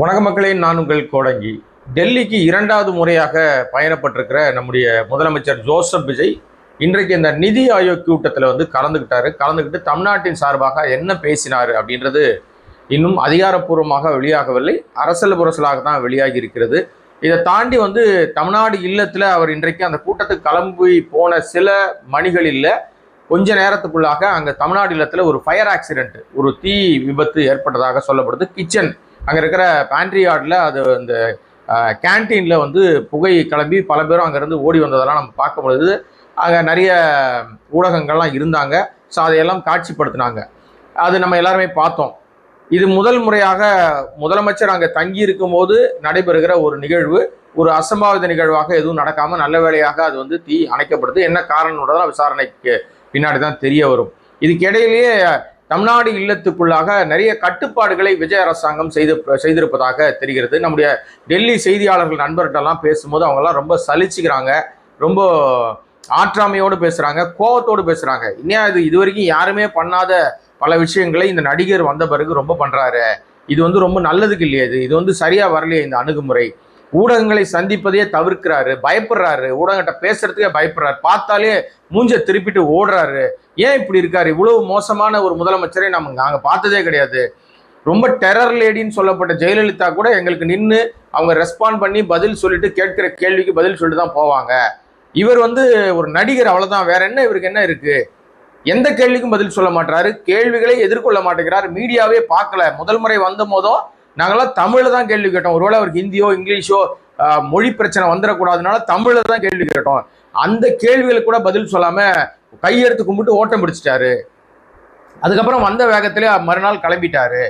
வணக்க மக்களே, நான் உங்கள் கோடங்கி. டெல்லிக்கு இரண்டாவது முறையாக பயணப்பட்டிருக்கிற நம்முடைய முதலமைச்சர் ஜோசப் விஜய் இன்றைக்கு இந்த நிதி ஆயோக் கூட்டத்தில் கலந்துக்கிட்டு தமிழ்நாட்டின் சார்பாக என்ன பேசினார் அப்படின்றது இன்னும் அதிகாரப்பூர்வமாக வெளியாகவில்லை. அரசல் புரசலாக தான் வெளியாகி இருக்கிறது. இதை தாண்டி தமிழ்நாடு இல்லத்தில் அவர் இன்றைக்கு அந்த கூட்டத்துக்கு கிளம்பி போன சில மணிகளில் கொஞ்ச நேரத்துக்குள்ளாக அங்கே தமிழ்நாடு இல்லத்தில் ஒரு ஃபயர் ஆக்சிடென்ட், ஒரு தீ விபத்து ஏற்பட்டதாக சொல்லப்படுது. கிச்சன் அங்கே இருக்கிற பேண்ட்ரி யார்டில் அது இந்த கேன்டீனில் புகை கிளம்பி பல பேரும் அங்கேருந்து ஓடி வந்ததெல்லாம் நம்ம பார்க்க பொழுது அங்கே நிறைய ஊடகங்கள்லாம் இருந்தாங்க. ஸோ அதையெல்லாம் காட்சிப்படுத்தினாங்க. அது நம்ம எல்லாருமே பார்த்தோம். இது முதல் முறையாக முதலமைச்சர் அங்கே தங்கி இருக்கும்போது நடைபெறுகிற ஒரு நிகழ்வு. ஒரு அசம்பாவித நிகழ்வாக எதுவும் நடக்காமல் நல்ல வேளையாக அது தீ அணைக்கப்படுது. என்ன காரணம்ன்றதான் விசாரணைக்கு பின்னாடி தான் தெரிய வரும். இதுக்கு இடையிலேயே தமிழ்நாடு இல்லத்துக்குள்ளாக நிறைய கட்டுப்பாடுகளை விஜய் அரசாங்கம் செய்திருப்பதாக தெரிகிறது. நம்முடைய டெல்லி செய்தியாளர்கள் நண்பர்களெல்லாம் பேசும்போது அவங்கெல்லாம் ரொம்ப சலிச்சுக்கிறாங்க, ரொம்ப ஆற்றாமையோடு பேசுகிறாங்க, கோபத்தோடு பேசுகிறாங்க. இன்னும் இது வரைக்கும் யாருமே பண்ணாத பல விஷயங்களை இந்த நடிகர் வந்த பிறகு ரொம்ப பண்ணுறாரு. இது ரொம்ப நல்லதுக்கு இல்லையே, இது சரியாக வரலையே இந்த அணுகுமுறை. ஊடகங்களை சந்திப்பதையே தவிர்க்கிறாரு, பயப்படுறாரு, ஊடகங்கிட்ட பேசுறதுக்கே பயப்படுறாரு, பார்த்தாலே மூஞ்ச திருப்பிட்டு ஓடுறாரு. ஏன் இப்படி இருக்காரு? இவ்வளவு மோசமான ஒரு முதலமைச்சரை நாங்கள் பார்த்ததே கிடையாது. ரொம்ப டெரர் லேடின்னு சொல்லப்பட்ட ஜெயலலிதா கூட எங்களுக்கு நின்று அவங்க ரெஸ்பாண்ட் பண்ணி பதில் சொல்லிட்டு கேட்கிற கேள்விக்கு பதில் சொல்லிட்டு தான் போவாங்க. இவர் ஒரு நடிகர், அவ்வளவுதான். வேற என்ன இவருக்கு என்ன இருக்கு? எந்த கேள்விக்கும் பதில் சொல்ல மாட்டாரு, கேள்விகளை எதிர்கொள்ள மாட்டேங்கிறார். மீடியாவே பார்க்கல. முதல் முறை வந்த போதும் நாங்களாம் தமிழ்ல தான் கேள்வி கேட்டோம். ஒருவேளை அவருக்கு ஹிந்தியோ இங்கிலீஷோ மொழி பிரச்சனை வந்துடக்கூடாதுனால தமிழ்ல தான் கேள்வி கேட்டோம். அந்த கேள்விகளுக்கு கூட பதில் சொல்லாம கையெடுத்து கும்பிட்டு ஓட்டம் பிடிச்சிட்டாரு. அதுக்கப்புறம் வந்த வேகத்திலே மறுநாள் கிளம்பிட்டாரு.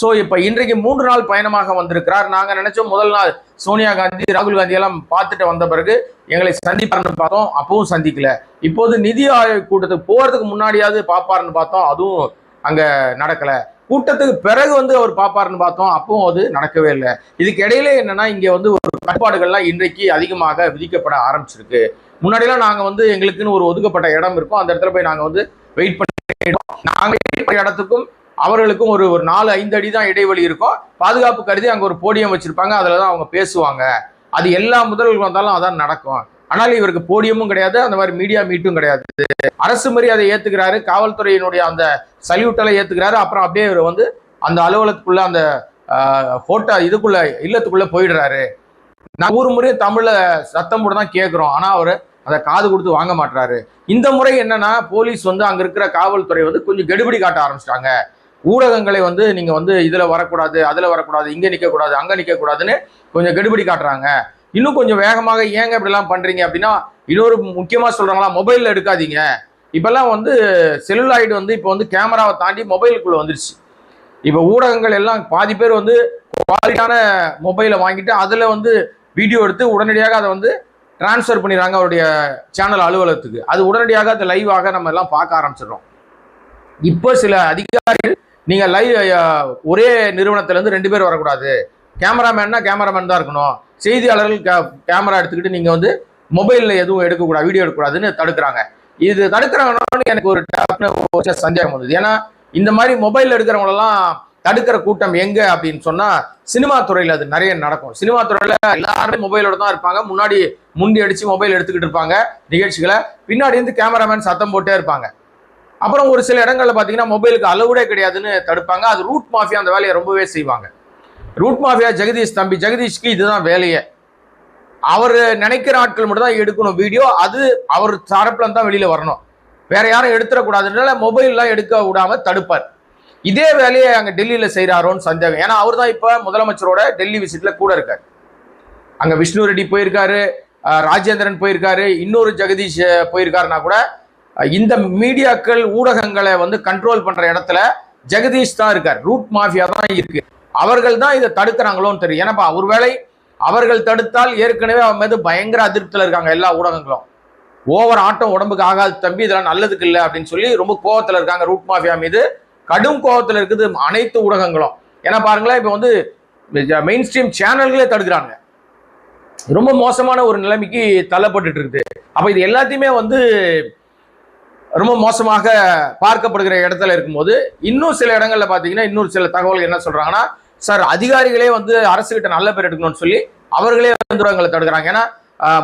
ஸோ இப்போ இன்றைக்கு 3 நாள் பயணமாக வந்திருக்கிறார். நாங்கள் நினைச்சோம் முதல் நாள் சோனியா காந்தி, ராகுல் காந்தி எல்லாம் பார்த்துட்டு வந்த பிறகு எங்களை சந்திப்பாருன்னு பார்த்தோம், அப்பவும் சந்திக்கல. இப்போது நிதி ஆயோக் கூட்டத்துக்கு போறதுக்கு முன்னாடியாவது பாப்பாருன்னு பார்த்தோம், அதுவும் அங்க நடக்கல. கூட்டத்துக்கு பிறகு அவர் பாப்பாருன்னு பார்த்தோம், அப்பவும் அது நடக்கவே இல்லை. இதுக்கு இடையில என்னன்னா, இங்க ஒரு கட்டுப்பாடுகள்லாம் இன்றைக்கு அதிகமாக விதிக்கப்பட ஆரம்பிச்சிருக்கு. முன்னாடியெல்லாம் நாங்க எங்களுக்குன்னு ஒரு ஒதுக்கப்பட்ட இடம் இருக்கும், அந்த இடத்துல போய் நாங்க வெயிட் பண்ணிட்டோம். நாங்க வெயிட் பண்ண இடத்துக்கும் அவர்களுக்கும் ஒரு 4-5 அடி தான் இடைவெளி இருக்கும். பாதுகாப்பு கருதி அங்க ஒரு போடியம் வச்சிருப்பாங்க, அதுலதான் அவங்க பேசுவாங்க. அது எல்லா முதல்வர்கள் வந்தாலும் அதான் நடக்கும். ஆனால் இவருக்கு போடியமும் கிடையாது, அந்த மாதிரி மீடியா மீட்டும் கிடையாது. அரசு மரியாதை ஏத்துக்கிறாரு, காவல்துறையினுடைய அந்த சல்யூட்டெல்லாம் ஏத்துக்கிறாரு. அப்புறம் அப்படியே இவர் அந்த அலுவலகத்துக்குள்ள அந்த இதுக்குள்ள இல்லத்துக்குள்ள போயிடுறாரு. நான் ஒரு முறையும் தமிழ்ல சத்தம் போட்டு தான் கேட்கிறோம், ஆனா அவரு அதை காது கொடுத்து வாங்க மாட்டாரு. இந்த முறை என்னன்னா, போலீஸ் அங்க இருக்கிற காவல்துறை கொஞ்சம் கெடுபிடி காட்ட ஆரம்பிச்சிட்டாங்க. ஊடகங்களை நீங்க இதுல வரக்கூடாது, அதுல வரக்கூடாது, இங்க நிக்க கூடாது, அங்க நிக்க கூடாதுன்னு கொஞ்சம் கெடுபிடி காட்டுறாங்க. இன்னும் கொஞ்சம் வேகமாக ஏங்க இப்படி எல்லாம் பண்றீங்க அப்படின்னா, இன்னொரு முக்கியமா சொல்றாங்களா, மொபைல்ல எடுக்காதீங்க. இப்பெல்லாம் செல்லுலாய்டு இப்போ கேமராவை தாண்டி மொபைலுக்குள்ள வந்துருச்சு. இப்ப ஊடகங்கள் எல்லாம் பாதி பேர் குவாலிட்டியான மொபைலை வாங்கிட்டு அதுல வீடியோ எடுத்து உடனடியாக அதை டிரான்ஸ்ஃபர் பண்ணிடுறாங்க அவருடைய சேனல் அலுவலகத்துக்கு. அது உடனடியாக அதை லைவாக நம்ம எல்லாம் பார்க்க ஆரம்பிச்சிடறோம். இப்போ சில அதிகாரிகள், நீங்க லைவ் ஒரே நிறுவனத்துல இருந்து 2 பேர் வரக்கூடாது, கேமராமேன்னா கேமராமேன் தான் இருக்கணும், செய்தியாளர்கள் கேமரா எடுத்துக்கிட்டு நீங்க மொபைல்ல எதுவும் எடுக்கக்கூடாது, வீடியோ எடுக்கக்கூடாதுன்னு தடுக்கிறாங்க. இது தடுக்கிறாங்கன்னு எனக்கு ஒரு சந்தேகம் வந்தது. ஏன்னா இந்த மாதிரி மொபைல் எடுக்கிறவங்களெல்லாம் தடுக்கிற கூட்டம் எங்க அப்படின்னு சொன்னா, சினிமா துறையில அது நிறைய நடக்கும். சினிமா துறையில எல்லாருமே மொபைலோட தான் இருப்பாங்க. முண்டி அடிச்சு மொபைல் எடுத்துக்கிட்டு இருப்பாங்க நிகழ்ச்சிகளை, பின்னாடி கேமராமேன் சத்தம் போட்டே இருப்பாங்க. அப்புறம் ஒரு சில இடங்கள்ல பாத்தீங்கன்னா மொபைலுக்கு அளவுடே கிடையாதுன்னு தடுப்பாங்க. அது ரூட் மாஃபியா அந்த வேலையை ரொம்பவே செய்வாங்க. ரூட் மாஃபியா ஜெகதீஷ்க்கு இதுதான் வேலையே. அவர் நினைக்கிற ஆட்கள் மட்டும் தான் எடுக்கணும் வீடியோ, அது அவர் தரப்புல தான் வெளியில வரணும், வேற யாரும் எடுத்துடக்கூடாதுனால மொபைல்லாம் எடுக்க விடாம தடுப்பார். இதே வேலையை அங்க டெல்லியில செய்யறாரோன்னு சந்தேகம். ஏன்னா அவர் தான் இப்ப முதலமைச்சரோட டெல்லி விசிட்ல கூட இருக்காரு. அங்க விஷ்ணு ரெட்டி போயிருக்காரு, ராஜேந்திரன் போயிருக்காரு, இன்னொரு ஜெகதீஷ் போயிருக்காருன்னா கூட இந்த மீடியாக்கள் ஊடகங்களை கண்ட்ரோல் பண்ற இடத்துல ஜெகதீஷ் தான் இருக்கார். ரூட் மாஃபியா தான் இருக்கு. அவர்கள் தான் இதை தடுக்கிறாங்களோன்னு தெரியும். ஏன்னா ஒருவேளை அவர்கள் தடுத்தால் ஏற்கனவே அவன் மீது பயங்கர அதிருப்தியில் இருக்காங்க எல்லா ஊடகங்களும். ஓவர் ஆட்டம் உடம்புக்கு ஆகாது தம்பி, இதெல்லாம் நல்லதுக்கு இல்லை அப்படின்னு சொல்லி ரொம்ப கோவத்தில் இருக்காங்க. ரூட் மாஃபியா மீது கடும் கோவத்தில் இருக்குது அனைத்து ஊடகங்களும். ஏன்னா பாருங்களேன், இப்போ மெயின் ஸ்ட்ரீம் சேனல்களே தடுக்கிறாங்க. ரொம்ப மோசமான ஒரு நிலைமைக்கு தள்ளப்பட்டு இருக்குது. அப்ப இது எல்லாத்தையுமே ரொம்ப மோசமாக பார்க்கப்படுகிற இடத்துல இருக்கும்போது, இன்னும் சில இடங்கள்ல பாத்தீங்கன்னா இன்னொரு சில தகவல்கள் என்ன சொல்றாங்கன்னா, சார் அதிகாரிகளே வந்து அரசுகிட்ட நல்ல பேர் எடுக்கணும்னு சொல்லி அவர்களே வந்து ஊடகங்களை தடுக்கிறாங்க. ஏன்னா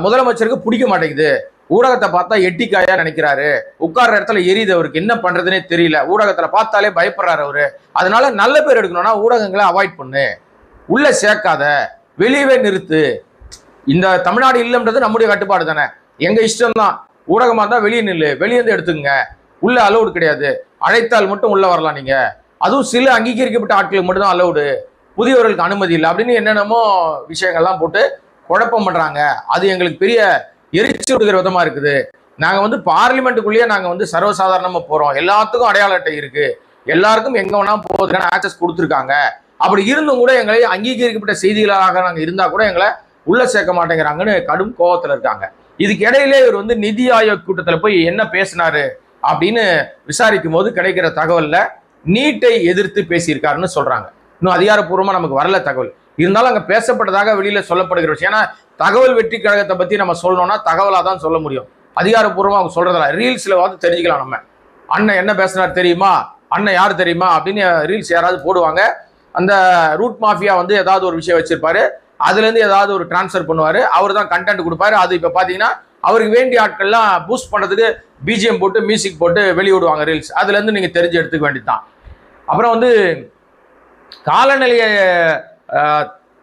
முதலமைச்சருக்கு பிடிக்க மாட்டேங்குது, ஊடகத்தை பார்த்தா எட்டிக்காயா நினைக்கிறாரு, உட்கார்ற இடத்துல எரியுது, அவருக்கு என்ன பண்றதுன்னே தெரியல, ஊடகத்துல பார்த்தாலே பயப்படுறாரு அவரு, அதனால நல்ல பேர் எடுக்கணும்னா ஊடகங்களை அவாய்ட் பண்ணு, உள்ள சேர்க்காத, வெளியவே நிறுத்து. இந்த தமிழ்நாடு இல்லைன்றது நம்முடைய கட்டுப்பாடு தானே, எங்க இஷ்டம் தான், ஊடகமா இருந்தா வெளியே நில்லு, வெளியே இருந்து எடுத்துங்க, உள்ள அலௌடு கிடையாது, அழைத்தால் மட்டும் உள்ள வரலாம் நீங்க, அதுவும் சில அங்கீகரிக்கப்பட்ட ஆட்களுக்கு மட்டும் தான் அலௌடு, புதியவர்களுக்கு அனுமதி இல்லை அப்படின்னு என்னென்னமோ விஷயங்கள்லாம் போட்டு குழப்பம் பண்றாங்க. அது எங்களுக்கு பெரிய எரிச்சு விடுகிற விதமா இருக்குது. நாங்க வந்து பார்லிமெண்ட்டுக்குள்ளேயே நாங்க வந்து சர்வசாதாரணமா போறோம், எல்லாத்துக்கும் அடையாள அட்டை இருக்கு, எல்லாருக்கும் எங்க வேணா போவதுக்கான ஆக்சஸ் கொடுத்துருக்காங்க, அப்படி இருந்தும் கூட எங்களை அங்கீகரிக்கப்பட்ட செய்திகளாக நாங்க இருந்தா கூட எங்களை உள்ள சேர்க்க மாட்டேங்கிறாங்கன்னு கடும் கோபத்துல இருக்காங்க. இதுக்கு இடையிலே இவர் வந்து நிதி ஆயோக் கூட்டத்தில் போய் என்ன பேசினாரு அப்படின்னு விசாரிக்கும் போது கிடைக்கிற தகவல்ல நீட்டை எதிர்த்து பேசியிருக்காருன்னு சொல்றாங்க. இன்னும் அதிகாரப்பூர்வமா நமக்கு வரல தகவல், இருந்தாலும் அங்க பேசப்பட்டதாக வெளியில சொல்லப்படுகிற விஷயம். ஏன்னா தகவல் வெற்றி கழகத்தை பத்தி நம்ம சொல்லணும்னா தகவலா தான் சொல்ல முடியும், அதிகாரப்பூர்வமா அவங்க சொல்றதில்ல. ரீல்ஸ்ல வந்து தெரிஞ்சுக்கலாம், நம்ம அண்ணன் என்ன பேசினார் தெரியுமா, அண்ணன் யார் தெரியுமா அப்படின்னு ரீல்ஸ் யாராவது போடுவாங்க. அந்த ரூட் மாஃபியா வந்து ஏதாவது ஒரு விஷயம் வச்சிருப்பாரு, அதுல இருந்து ஏதாவது ஒரு டிரான்ஸ்ஃபர் பண்ணுவாரு, அவர் தான் கண்டென்ட் கொடுப்பாரு. அது இப்ப பாத்தீங்கன்னா அவருக்கு வேண்டிய ஆட்கள்லாம் பூஸ்ட் பண்றதுக்கு பிஜிஎம் போட்டு மியூசிக் போட்டு வெளியிடுவாங்க ரீல்ஸ், அதுல இருந்து நீங்க தெரிஞ்சு எடுத்துக்க வேண்டியதுதான். அப்புறம் வந்து காலநிலைய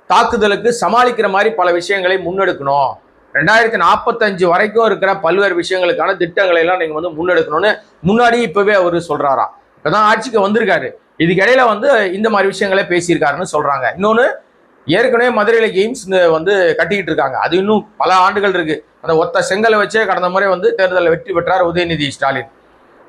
தாக்குதலுக்கு சமாளிக்கிற மாதிரி பல விஷயங்களை முன்னெடுக்கணும், 2045 வரைக்கும் இருக்கிற பல்வேறு விஷயங்களுக்கான திட்டங்களை எல்லாம் நீங்க வந்து முன்னெடுக்கணும்னு முன்னாடி இப்பவே அவரு சொல்றாராம். இப்பதான் ஆட்சிக்கு வந்திருக்காரு, இதுக்கு இடையில வந்து இந்த மாதிரி விஷயங்களே பேசியிருக்காருன்னு சொல்றாங்க. இன்னொன்னு, ஏற்கனவே மதுரையில எய்ம்ஸ் வந்து கட்டிக்கிட்டு இருக்காங்க, அது இன்னும் பல ஆண்டுகள் இருக்கு. அந்த ஒத்த செங்கலை வச்சே கடந்த முறை வந்து தேர்தலில் வெற்றி பெற்றார் உதயநிதி ஸ்டாலின்.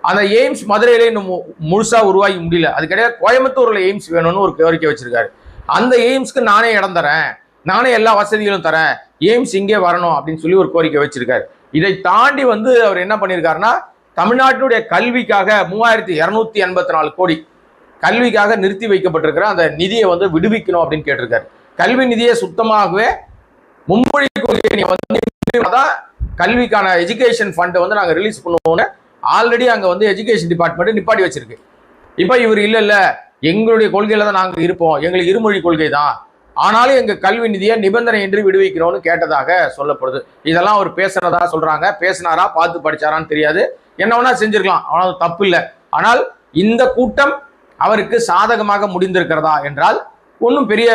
அந்த எய்ம்ஸ் மதுரையில இன்னும் முழுசா உருவாகி முடியல, அதுக்கிடையே கோயம்புத்தூர்ல எய்ம்ஸ் வேணும்னு ஒரு கோரிக்கை வச்சிருக்காரு. அந்த எய்ம்ஸ்க்கு நானே இடம் தரேன், நானே எல்லா வசதிகளும் தரேன், எய்ம்ஸ் இங்கே வரணும் அப்படின்னு சொல்லி ஒரு கோரிக்கை வச்சிருக்காரு. இதை தாண்டி வந்து அவர் என்ன பண்ணியிருக்காருன்னா, தமிழ்நாட்டினுடைய கல்விக்காக 3284 கோடி கல்விக்காக நிறுத்தி வைக்கப்பட்டிருக்கிற அந்த நிதியை வந்து விடுவிக்கணும் அப்படின்னு கேட்டிருக்காரு. கல்வி நிதியை சுத்தமாகவே மும்மொழி கொள்கை வந்து கல்விக்கான எஜுகேஷன் ஃபண்டை வந்து நாங்கள் ரிலீஸ் பண்ணுவோம்னு ஆல்ரெடி அங்கே வந்து எஜுகேஷன் டிபார்ட்மெண்ட் நிப்பாட்டி வச்சிருக்கு. இப்போ இவர் இல்லை எங்களுடைய கொள்கையில தான் நாங்கள் இருப்போம், எங்களுக்கு இருமொழி கொள்கை தான், ஆனாலும் எங்கள் கல்வி நிதியை நிபந்தனையின்றி விடுவிக்கிறோம்னு கேட்டதாக சொல்லப்படுது. இதெல்லாம் அவர் பேசுறதா சொல்றாங்க, பேசினாரா பார்த்து படிச்சாரான்னு தெரியாது, என்ன வேணா செஞ்சிருக்கலாம், ஆனால் தப்பு இல்லை. ஆனால் இந்த கூட்டம் அவருக்கு சாதகமாக முடிந்திருக்கிறதா என்றால் ஒன்றும் பெரிய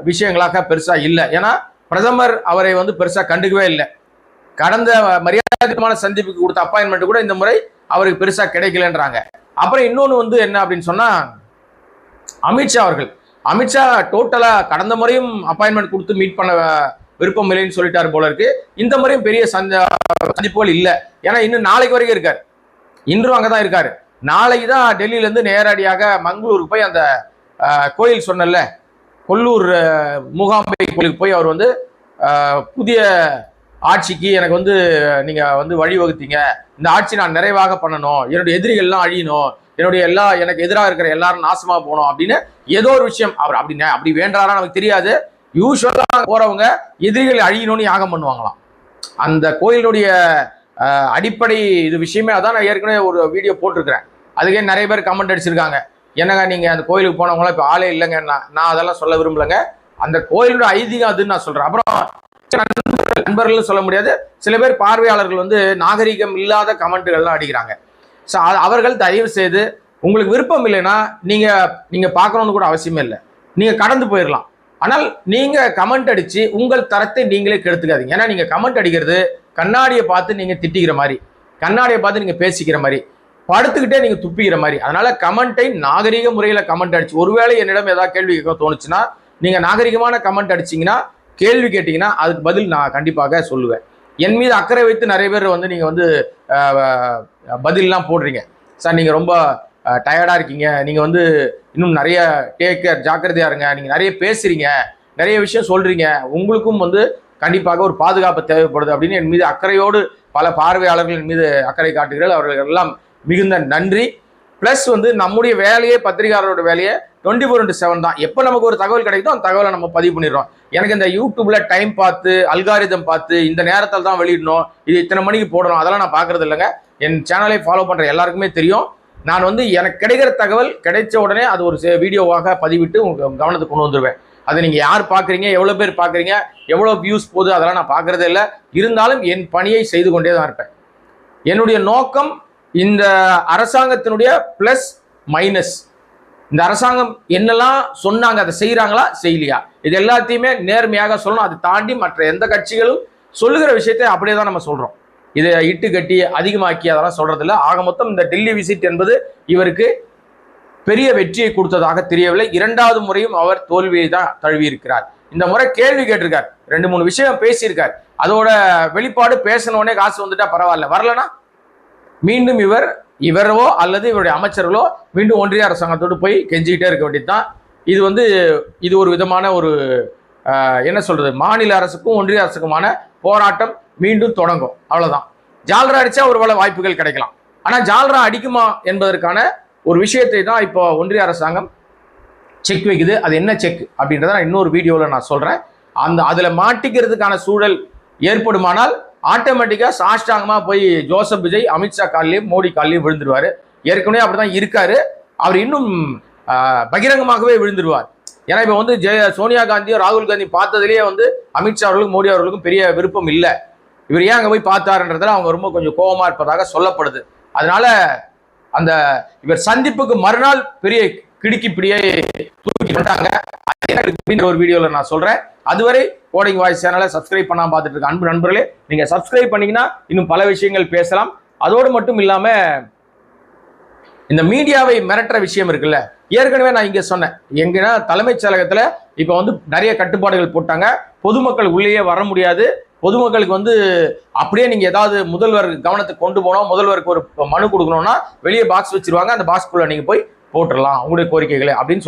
விஷயங்களாக பெருசா இல்லை. ஏன்னா பிரதமர் அவரை வந்து பெருசா கண்டுக்கவே இல்லை. கடந்த மரியாதைக்குமான சந்திப்புக்கு கொடுத்த அப்பாயின்மெண்ட் கூட இந்த முறை அவருக்கு பெருசா கிடைக்கலன்றாங்க. அப்புறம் இன்னொன்று வந்து என்ன அப்படின்னு சொன்னா, அமித்ஷா அவர்கள், அமித்ஷா டோட்டலா கடந்த முறையும் அப்பாயின்மெண்ட் கொடுத்து மீட் பண்ண விருப்பம் இல்லைன்னு சொல்லிட்டாரு போல இருக்கு. இந்த முறையும் பெரிய சந்திப்புகள் இல்லை. ஏன்னா இன்னும் நாளைக்கு வரைக்கும் இருக்காரு, இன்றும் அங்கதான் இருக்காரு. நாளைக்கு தான் டெல்லியில இருந்து நேரடியாக மங்களூருக்கு போய் அந்த கோயில் சொன்னல கொல்லூர் மூகாம்பை கோயிலுக்கு போய் அவர் வந்து புதிய ஆட்சிக்கு எனக்கு வந்து நீங்க வந்து வழிவகுத்தீங்க, இந்த ஆட்சி நான் நிறைவாக பண்ணணும், என்னுடைய எதிரிகள்லாம் அழியணும், என்னுடைய எனக்கு எதிராக இருக்கிற எல்லாரும் நாசமா போகணும் அப்படின்னு ஏதோ ஒரு விஷயம் அவர் அப்படி வேண்டாரா நமக்கு தெரியாது. யூஸ்வலா போறவங்க எதிரிகள் அழியணும்னு யாகம் பண்ணுவாங்களாம். அந்த கோயிலுடைய அடிப்படை இது விஷயமே அதான். நான் ஏற்கனவே ஒரு வீடியோ போட்டிருக்கிறேன், அதுக்கே நிறைய பேர் கமெண்ட் அடிச்சிருக்காங்க, என்னங்க நீங்க அந்த கோயிலுக்கு போனவங்களாம் இப்போ ஆளே இல்லைங்க. நான் அதெல்லாம் சொல்ல விரும்பலைங்க, அந்த கோயிலோட ஐதீகம் அதுன்னு நான் சொல்றேன். அப்புறம் நண்பர்கள் சொல்ல முடியாது, சில பேர் பார்வையாளர்கள் வந்து நாகரிகம் இல்லாத கமெண்ட்டுகள்லாம் அடிக்கிறாங்க. ஸோ அவர்கள் தயவு செய்து உங்களுக்கு விருப்பம் இல்லைன்னா நீங்க பார்க்கணும்னு கூட அவசியமே இல்லை, நீங்க கடந்து போயிடலாம். ஆனால் நீங்க கமெண்ட் அடிச்சு உங்கள் தரத்தை நீங்களே கெடுத்துக்காதீங்க. ஏன்னா நீங்க கமெண்ட் அடிக்கிறது கண்ணாடியை பார்த்து நீங்க திட்டிக்கிற மாதிரி, கண்ணாடியை பார்த்து நீங்க பேசிக்கிற மாதிரி, படுத்துக்கிட்டே நீங்க துப்பிக்கிற மாதிரி. அதனால கமெண்ட்டை நாகரிக முறையில கமெண்ட் அடிச்சு, ஒருவேளை என்னிடம் ஏதாவது கேள்வி கேட்க தோணுச்சுன்னா நீங்க நாகரிகமான கமெண்ட் அடிச்சீங்கன்னா, கேள்வி கேட்டீங்கன்னா அதுக்கு பதில் நான் கண்டிப்பாக சொல்லுவேன். என் மீது அக்கறை வைத்து நிறைய பேர் வந்து நீங்க வந்து பதில்லாம் போடுறீங்க, சார் நீங்க ரொம்ப டயர்டா இருக்கீங்க, நீங்க வந்து இன்னும் நிறைய டேக் கேர், ஜாக்கிரதையா இருங்க, நீங்க நிறைய பேசுறீங்க, நிறைய விஷயம் சொல்றீங்க, உங்களுக்கும் வந்து கண்டிப்பாக ஒரு பாதுகாப்பு தேவைப்படுது அப்படின்னு என் மீது அக்கறையோடு பல பார்வையாளர்கள் என் மீது அக்கறை காட்டுகிறார்கள். அவர்கள் எல்லாம் மிகுந்த நன்றி. பிளஸ் வந்து நம்முடைய வேலையே, பத்திரிகையாளரோட வேலையே 24/7 தான். எப்போ நமக்கு ஒரு தகவல் கிடைக்குதோ அந்த தகவலை நம்ம பதிவு பண்ணிடுறோம். எனக்கு இந்த யூடியூப்ல டைம் பார்த்து, அல்காரிதம் பார்த்து, இந்த நேரத்தில் தான் வெளியிடணும், இது இத்தனை மணிக்கு போடணும், அதெல்லாம் நான் பார்க்கறது இல்லைங்க. என் சேனலை ஃபாலோ பண்ற எல்லாருக்குமே தெரியும். நான் வந்து எனக்கு கிடைக்கிற தகவல் கிடைச்ச உடனே அது ஒரு வீடியோவாக பதிவிட்டு உங்க கவனத்துக்கு கொண்டு வந்துருவேன். அதை நீங்க யார் பார்க்குறீங்க, எவ்வளோ பேர் பார்க்குறீங்க, எவ்வளோ வியூஸ் போகுது, அதெல்லாம் நான் பார்க்கறதே இல்லை. இருந்தாலும் என் பணியை செய்து கொண்டே தான் இருப்பேன். என்னுடைய நோக்கம் இந்த அரசாங்கத்தினுடைய பிளஸ் மைனஸ், இந்த அரசாங்கம் என்னெல்லாம் சொன்னாங்க அதை செய்யறாங்களா செய்யலையா, இது எல்லாத்தையுமே நேர்மையாக சொல்லணும். அதை தாண்டி மற்ற எந்த கட்சிகளும் சொல்லுகிற விஷயத்தை அப்படியே தான் நம்ம சொல்றோம். இதை இட்டு கட்டி அதிகமாக்கி அதெல்லாம் சொல்றது இல்லை. ஆக மொத்தம் இந்த டெல்லி விசிட் என்பது இவருக்கு பெரிய வெற்றியை கொடுத்ததாக தெரியவில்லை. 2வது முறையும் அவர் தோல்வியை தான் தழுவி இருக்கிறார். இந்த முறை கேள்வி கேட்டிருக்கார், 2-3 விஷயம் பேசியிருக்கார். அதோட வெளிப்பாடு பேசணுன்னே காசு வந்துட்டா பரவாயில்ல, வரலனா மீண்டும் இவரோ அல்லது இவருடைய அமைச்சர்களோ மீண்டும் ஒன்றிய அரசாங்கத்தோடு போய் கெஞ்சிக்கிட்டே இருக்க வேண்டியதுதான். இது வந்து இது ஒரு விதமான ஒரு என்ன சொல்றது, மாநில அரசுக்கும் ஒன்றிய அரசுக்குமான போராட்டம் மீண்டும் தொடங்கும். அவ்வளவுதான். ஜால்ரா அடிச்சா ஒரு வேளை வாய்ப்புகள் கிடைக்கலாம். ஆனா ஜால்ரா அடிக்குமா என்பதற்கான ஒரு விஷயத்தை தான் இப்போ ஒன்றிய அரசாங்கம் செக் வைக்குது. அது என்ன செக் அப்படின்றத நான் இன்னொரு வீடியோவில் நான் சொல்றேன். அதுல மாட்டிக்கிறதுக்கான சூழல் ஏற்படுமானால் ஆட்டோமேட்டிக்கா சாஷ்டாங்கமா போய் ஜோசப் விஜய் அமித்ஷா காலிலையும் மோடி காலிலையும் விழுந்துருவாரு. ஏற்கனவே அப்படிதான் இருக்காரு. அவர் இன்னும் பகிரங்கமாகவே விழுந்துருவார். ஏன்னா இப்ப வந்து சோனியா காந்தியோ ராகுல் காந்தி பார்த்ததுலேயே வந்து அமித்ஷா அவர்களுக்கும் மோடி அவர்களுக்கும் பெரிய விருப்பம் இல்லை. இவர் ஏன் அங்கே போய் பார்த்தாருன்றதுல அவங்க ரொம்ப கொஞ்சம் கோபமா இருப்பதாக சொல்லப்படுது. அதனால அந்த இவர் சந்திப்புக்கு மறுநாள் பெரிய கிடுக்கிப்பிடியை தூக்கி பண்ணாங்க. ஒரு வீடியோவில் நான் சொல்றேன். அதுவரை கோடிங் வாய்ஸ் சேனலை சப்ஸ்கிரைப் பண்ணாம பார்த்துட்டு இருக்க அன்பு நண்பர்களே, நீங்க சப்ஸ்கிரைப் பண்ணீங்கன்னா இன்னும் பல விஷயங்கள் பேசலாம். அதோடு மட்டும் இல்லாம இந்த மீடியாவை மிரட்டுற விஷயம் இருக்குல்ல, ஏற்கனவே நான் இங்க சொன்னேன். எங்கன்னா தலைமைச் செயலகத்துல இப்ப வந்து நிறைய கட்டுப்பாடுகள் போட்டாங்க. பொதுமக்கள் உள்ளேயே வர முடியாது. பொதுமக்களுக்கு வந்து அப்படியே நீங்க ஏதாவது முதல்வர் கவனத்துக்கு கொண்டு போனோம், முதல்வருக்கு ஒரு மனு கொடுக்கணும்னா வெளியே பாக்ஸ் வச்சிருவாங்க. அந்த பாக்ஸ்குள்ள நீங்க போய் போட்டுடலாம் உங்களுடைய கோரிக்கைகளை அப்படின்னு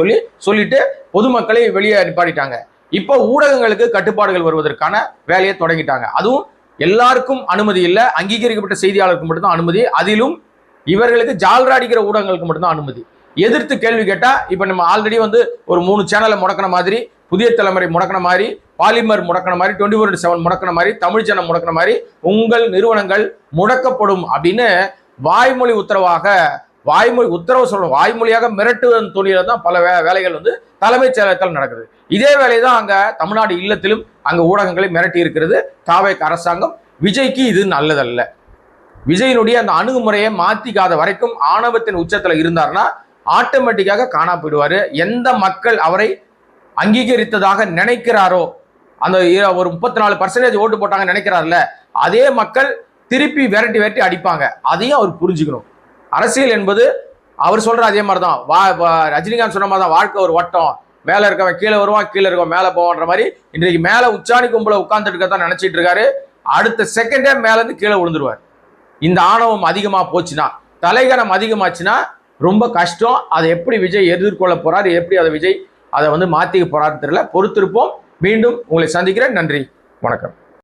சொல்லிட்டு பொதுமக்களை வெளியே நிப்பாட்டிட்டாங்க. இப்போ ஊடகங்களுக்கு கட்டுப்பாடுகள் வருவதற்கான வேலையை தொடங்கிட்டாங்க. அதுவும் எல்லாருக்கும் அனுமதி இல்லை, அங்கீகரிக்கப்பட்ட செய்தியாளருக்கு மட்டும்தான் அனுமதி. அதிலும் இவர்களுக்கு ஜால்ரா அடிக்கிற ஊடகங்களுக்கு மட்டும்தான் அனுமதி. எதிர்த்து கேள்வி கேட்டா இப்ப நம்ம ஆல்ரெடி வந்து ஒரு 3 சேனலை முடக்கின மாதிரி, புதிய தலைமுறை முடக்கின மாதிரி, பாலிமர் முடக்கின மாதிரி, 24/7 முடக்கின மாதிரி, தமிழ் ஜனம் முடக்கின மாதிரி உங்கள் நிறுவனங்கள் முடக்கப்படும் அப்படின்னு வாய்மொழி உத்தரவு சொல்லணும். வாய்மொழியாக மிரட்டுவதன் துணியில தான் பல வேலைகள் வந்து தலைமைச் செயலகத்தில் நடக்குது. இதே வேலை தான் அங்க தமிழ்நாடு இல்லத்திலும் அங்க ஊடகங்களை மிரட்டி இருக்கிறது தாவேக அரசாங்கம். விஜய்க்கு இது நல்லதல்ல. விஜயினுடைய அந்த அணுகுமுறையை மாத்திக்காத வரைக்கும் ஆணவத்தின் உச்சத்துல இருந்தார்னா ஆட்டோமேட்டிக்காக காணா போயிடுவாரு. எந்த மக்கள் அவரை அங்கீகரித்ததாக நினைக்கிறாரோ, அந்த ஒரு 34% ஓட்டு போட்டாங்க நினைக்கிறார்ல, அதே மக்கள் திருப்பி விரட்டி அடிப்பாங்க. அதையும் அவர் புரிஞ்சுக்கணும். அரசியல் என்பது அவர் சொல்ற அதே மாதிரிதான். ரஜினிகாந்த் சொன்ன மாதிரி தான், வாழ்க்கை ஒரு வட்டம், மேல இருக்கவன் கீழே வருவான், கீழே இருக்கவன் மேல போவான்ற மாதிரி இன்றைக்கு மேல உச்சாணி கும்பல உட்கார்ந்துட்டு இருக்கதான் நினைச்சிட்டு இருக்காரு. அடுத்த செகண்டே மேல இருந்து கீழே விழுந்துருவார். இந்த ஆணவம் அதிகமா போச்சுன்னா, தலைகணம் அதிகமாச்சுன்னா ரொம்ப கஷ்டம். அதை எப்படி விஜய் எதிர்கொள்ள போறாரு, எப்படி அதை விஜய் அதை வந்து மாத்திக்க போறாரு தெரியல. பொறுத்திருப்போம். மீண்டும் உங்களை சந்திக்கிறேன். நன்றி, வணக்கம்.